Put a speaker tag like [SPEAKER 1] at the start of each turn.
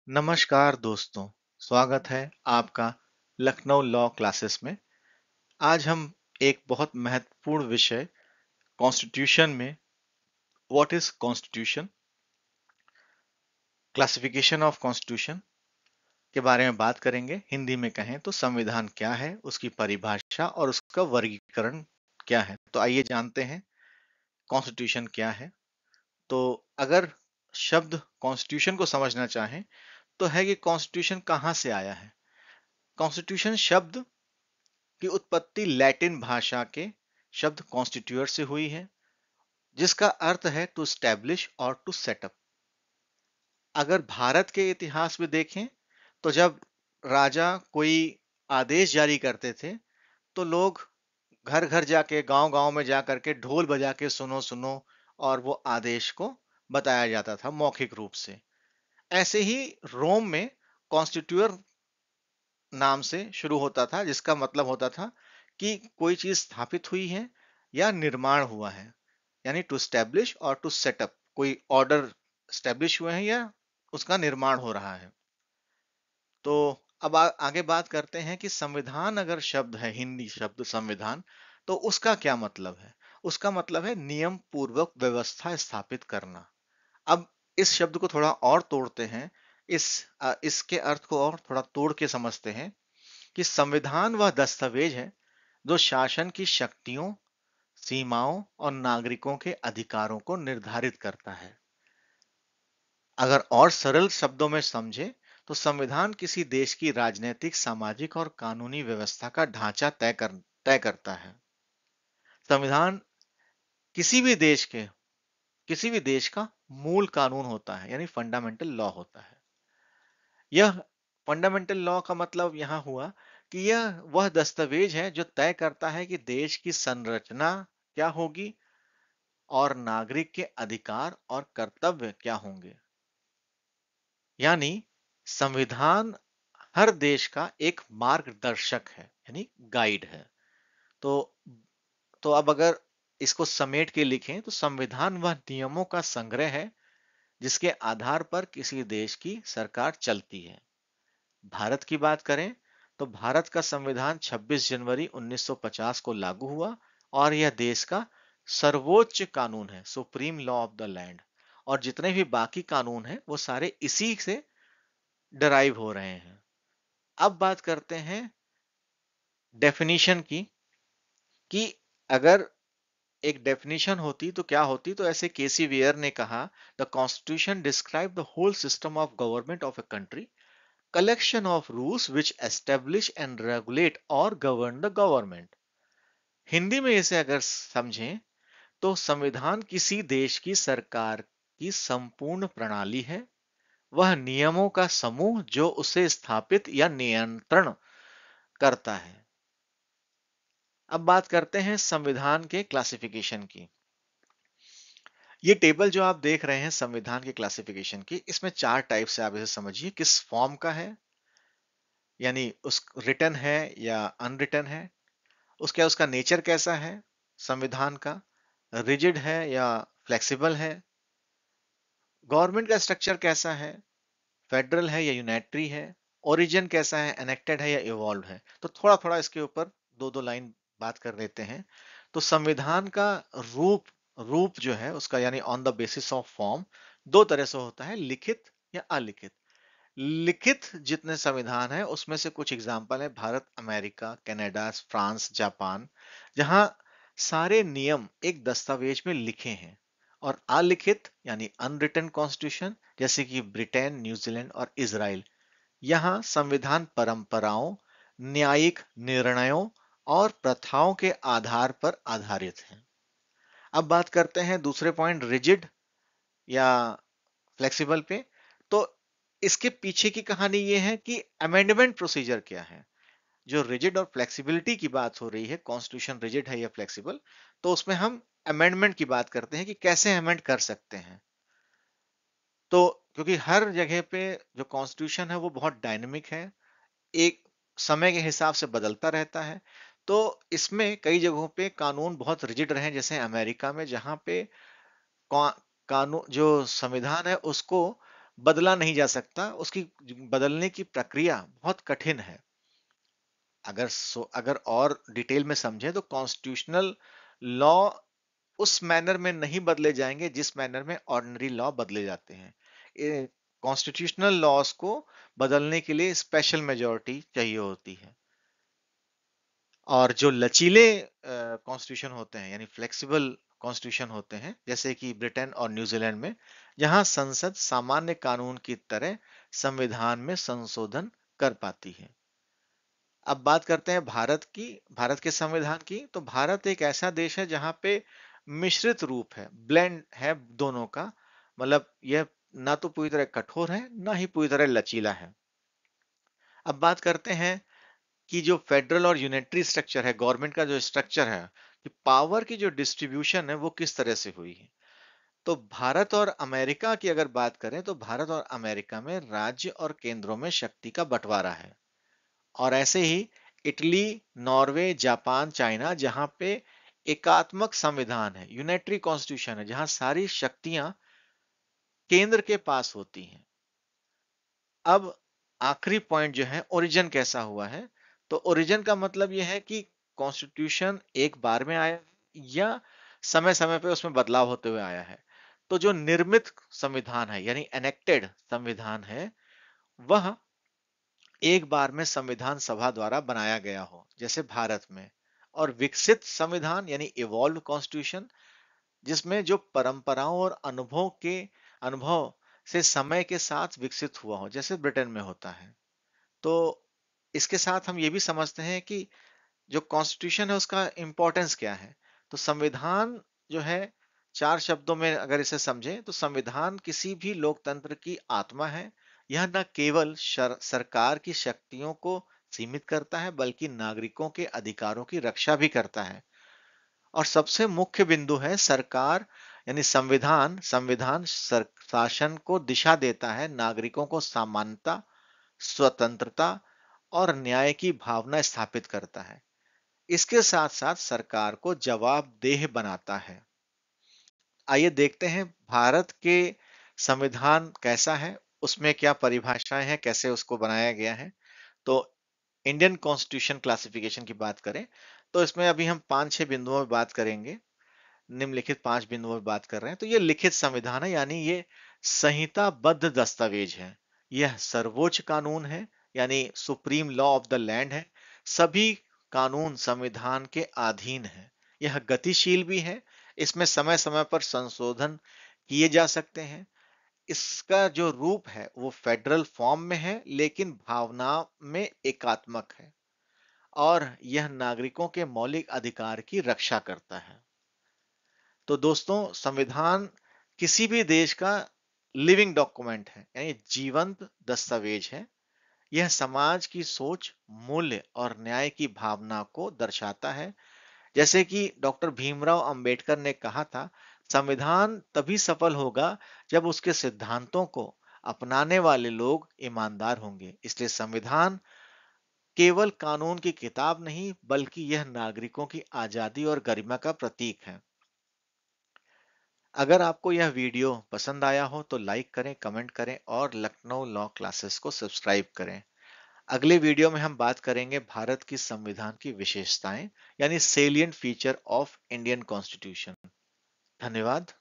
[SPEAKER 1] नमस्कार दोस्तों, स्वागत है आपका लखनऊ लॉ क्लासेस में। आज हम एक बहुत महत्वपूर्ण विषय कॉन्स्टिट्यूशन में what is constitution, classification of constitution के बारे में बात करेंगे। हिंदी में कहें तो संविधान क्या है, उसकी परिभाषा और उसका वर्गीकरण क्या है। तो आइए जानते हैं कॉन्स्टिट्यूशन क्या है। तो अगर शब्द कॉन्स्टिट्यूशन को समझना चाहें तो है कि कॉन्स्टिट्यूशन कहाँ से आया है। कॉन्स्टिट्यूशन शब्द की उत्पत्ति लैटिन भाषा के शब्द कॉन्स्टिट्यूअर से हुई है, जिसका अर्थ है टू स्टैब्लिश और टू सेटअप। अगर भारत के इतिहास में देखें तो जब राजा कोई आदेश जारी करते थे तो लोग घर घर जाके गांव गांव में जा करके ढोल बजा के सुनो सुनो और वो आदेश को बताया जाता था मौखिक रूप से। ऐसे ही रोम में कॉन्स्टिट्यूअर नाम से शुरू होता था, जिसका मतलब होता था कि कोई चीज स्थापित हुई है या निर्माण हुआ है, यानी टू स्टैब्लिश और टू सेटअप, कोई ऑर्डर स्टैब्लिश हुए हैं या उसका निर्माण हो रहा है। तो अब आगे बात करते हैं कि संविधान अगर शब्द है, हिंदी शब्द संविधान, तो उसका क्या मतलब है। उसका मतलब है नियम पूर्वक व्यवस्था स्थापित करना। अब इस शब्द को थोड़ा और तोड़ते हैं, इसके अर्थ को और थोड़ा तोड़ के समझते हैं कि संविधान वह दस्तावेज है जो शासन की शक्तियों, सीमाओं और नागरिकों के अधिकारों को निर्धारित करता है। अगर और सरल शब्दों में समझे तो संविधान किसी देश की राजनीतिक, सामाजिक और कानूनी व्यवस्था का ढांचा तय करता है। संविधान किसी भी देश के किसी भी देश का मूल कानून होता है, यानी फंडामेंटल लॉ होता है। यह फंडामेंटल लॉ का मतलब यहां हुआ कि यह वह दस्तावेज है जो तय करता है कि देश की संरचना क्या होगी और नागरिक के अधिकार और कर्तव्य क्या होंगे। यानी संविधान हर देश का एक मार्गदर्शक है, यानी गाइड है। तो तो अब अगर इसको समेट के लिखें तो संविधान वह नियमों का संग्रह है जिसके आधार पर किसी देश की सरकार चलती है। भारत की बात करें तो भारत का संविधान 26 जनवरी 1950 को लागू हुआ और यह देश का सर्वोच्च कानून है, supreme law of the land. और जितने भी बाकी कानून हैं वो सारे इसी से डराइव हो रहे हैं। अब बात करते हैं डेफिनीशन की, कि अगर एक डेफिनेशन होती तो क्या होती। तो ऐसे केसी वेयर ने कहा, the constitution describe the whole system of government of a country, collection of rules which establish and regulate or govern the government। Hindi में इसे अगर समझें तो संविधान किसी देश की सरकार की संपूर्ण प्रणाली है, वह नियमों का समूह जो उसे स्थापित या नियंत्रण करता है। अब बात करते हैं संविधान के क्लासिफिकेशन की। ये टेबल जो आप देख रहे हैं संविधान के क्लासिफिकेशन की, इसमें चार टाइप से आप इसे समझिए किस फॉर्म का है, यानी उस रिटन है या अनरिटन है, उसका नेचर कैसा है संविधान का, रिजिड है या फ्लेक्सिबल है, गवर्नमेंट का स्ट्रक्चर कैसा है, फेडरल है या यूनिटरी है, ओरिजिन कैसा है, एनेक्टेड है या इवॉल्व है। तो थोड़ा थोड़ा इसके ऊपर दो दो लाइन बात कर लेते हैं। तो संविधान का रूप रूप जो है उसका, यानी on the basis of form, दो तरह से होता है, लिखित या अलिखित। लिखित जितने संविधान है उसमें से कुछ एग्जाम्पल है Bharat, America, Canada, France, Japan, जहां सारे नियम एक दस्तावेज में लिखे हैं। और अलिखित यानी अनरिटन कॉन्स्टिट्यूशन, जैसे कि ब्रिटेन, न्यूजीलैंड और इजराइल, यहाँ संविधान परंपराओं, न्यायिक निर्णयों और प्रथाओं के आधार पर आधारित है। अब बात करते हैं दूसरे पॉइंट, रिजिड या फ्लेक्सिबल पे। तो इसके पीछे की कहानी ये है कि अमेंडमेंट प्रोसीजर क्या है। जो रिजिड और फ्लेक्सिबिलिटी की बात हो रही है, कॉन्स्टिट्यूशन रिजिड है या फ्लेक्सिबल, तो उसमें हम अमेंडमेंट की बात करते हैं कि कैसे अमेंड कर सकते हैं। तो क्योंकि हर जगह पे जो कॉन्स्टिट्यूशन है वो बहुत डायनेमिक है, एक समय के हिसाब से बदलता रहता है। तो इसमें कई जगहों पे कानून बहुत रिजिड रहे, जैसे अमेरिका में, जहां पे कानून जो संविधान है उसको बदला नहीं जा सकता, उसकी बदलने की प्रक्रिया बहुत कठिन है। अगर और डिटेल में समझे तो कॉन्स्टिट्यूशनल लॉ उस मैनर में नहीं बदले जाएंगे जिस मैनर में ऑर्डिनरी लॉ बदले जाते हैं। कॉन्स्टिट्यूशनल लॉस को बदलने के लिए स्पेशल मेजॉरिटी चाहिए होती है। और जो लचीले कॉन्स्टिट्यूशन होते हैं यानी फ्लेक्सिबल कॉन्स्टिट्यूशन होते हैं, जैसे कि ब्रिटेन और न्यूजीलैंड में, जहां संसद सामान्य कानून की तरह संविधान में संशोधन कर पाती है। अब बात करते हैं भारत की, भारत के संविधान की। तो भारत एक ऐसा देश है जहां पे मिश्रित रूप है, ब्लेंड है दोनों का। मतलब यह ना तो पूरी तरह कठोर है, ना ही पूरी तरह लचीला है। अब बात करते हैं कि जो फेडरल और यूनिटरी स्ट्रक्चर है, गवर्नमेंट का जो स्ट्रक्चर है, कि पावर की जो डिस्ट्रीब्यूशन है वो किस तरह से हुई है। तो भारत और अमेरिका की अगर बात करें तो भारत और अमेरिका में राज्य और केंद्रों में शक्ति का बंटवारा है। और ऐसे ही इटली, नॉर्वे, जापान, चाइना, जहां पे एकात्मक संविधान है, यूनिटरी कॉन्स्टिट्यूशन है, जहां सारी शक्तियां केंद्र के पास होती हैं। अब आखिरी पॉइंट जो है, ओरिजिन कैसा हुआ है। तो ओरिजिन का मतलब यह है कि कॉन्स्टिट्यूशन एक बार में आया है या समय समय पे उसमें बदलाव होते हुए आया है। तो जो निर्मित संविधान है यानी एनेक्टेड संविधान है, वह एक बार में संविधान सभा द्वारा बनाया गया हो, जैसे भारत में। और विकसित संविधान यानी इवॉल्व कॉन्स्टिट्यूशन, जिसमें जो परंपराओं और अनुभव से समय के साथ विकसित हुआ हो, जैसे ब्रिटेन में होता है। तो इसके साथ हम ये भी समझते हैं कि जो कॉन्स्टिट्यूशन है उसका इंपॉर्टेंस क्या है। तो संविधान जो है, चार शब्दों में अगर इसे समझें तो संविधान किसी भी लोकतंत्र की आत्मा है। यह न केवल सरकार की शक्तियों को सीमित करता है, बल्कि नागरिकों के अधिकारों की रक्षा भी करता है। और सबसे मुख्य बिंदु है, सरकार यानी संविधान संविधान शासन को दिशा देता है, नागरिकों को समानता, स्वतंत्रता और न्याय की भावना स्थापित करता है। इसके साथ साथ सरकार को जवाबदेह बनाता है। आइए देखते हैं भारत के संविधान कैसा है, उसमें क्या परिभाषाएं हैं, कैसे उसको बनाया गया है। तो इंडियन कॉन्स्टिट्यूशन क्लासिफिकेशन की बात करें तो इसमें अभी हम 5-6 बिंदुओं में बात करेंगे। निम्नलिखित 5 बिंदुओं में बात कर रहे हैं। तो ये लिखित संविधान है, यानी ये संहिताबद्ध दस्तावेज है। यह सर्वोच्च कानून है, यानी supreme law of the land है। सभी कानून संविधान के अधीन है। यह गतिशील भी है, इसमें समय समय पर संशोधन किए जा सकते हैं। इसका जो रूप है वो फेडरल फॉर्म में है, लेकिन भावना में एकात्मक है। और यह नागरिकों के मौलिक अधिकार की रक्षा करता है। तो दोस्तों, संविधान किसी भी देश का लिविंग डॉक्यूमेंट है, यानी जीवंत दस्तावेज है। यह समाज की सोच, मूल्य और न्याय की भावना को दर्शाता है। जैसे कि डॉक्टर भीमराव अंबेडकर ने कहा था, संविधान तभी सफल होगा जब उसके सिद्धांतों को अपनाने वाले लोग ईमानदार होंगे। इसलिए संविधान केवल कानून की किताब नहीं, बल्कि यह नागरिकों की आजादी और गरिमा का प्रतीक है। अगर आपको यह वीडियो पसंद आया हो तो लाइक करें, कमेंट करें और लखनऊ लॉ क्लासेस को सब्सक्राइब करें। अगले वीडियो में हम बात करेंगे भारत की संविधान की विशेषताएं, यानी salient feature of Indian constitution. धन्यवाद।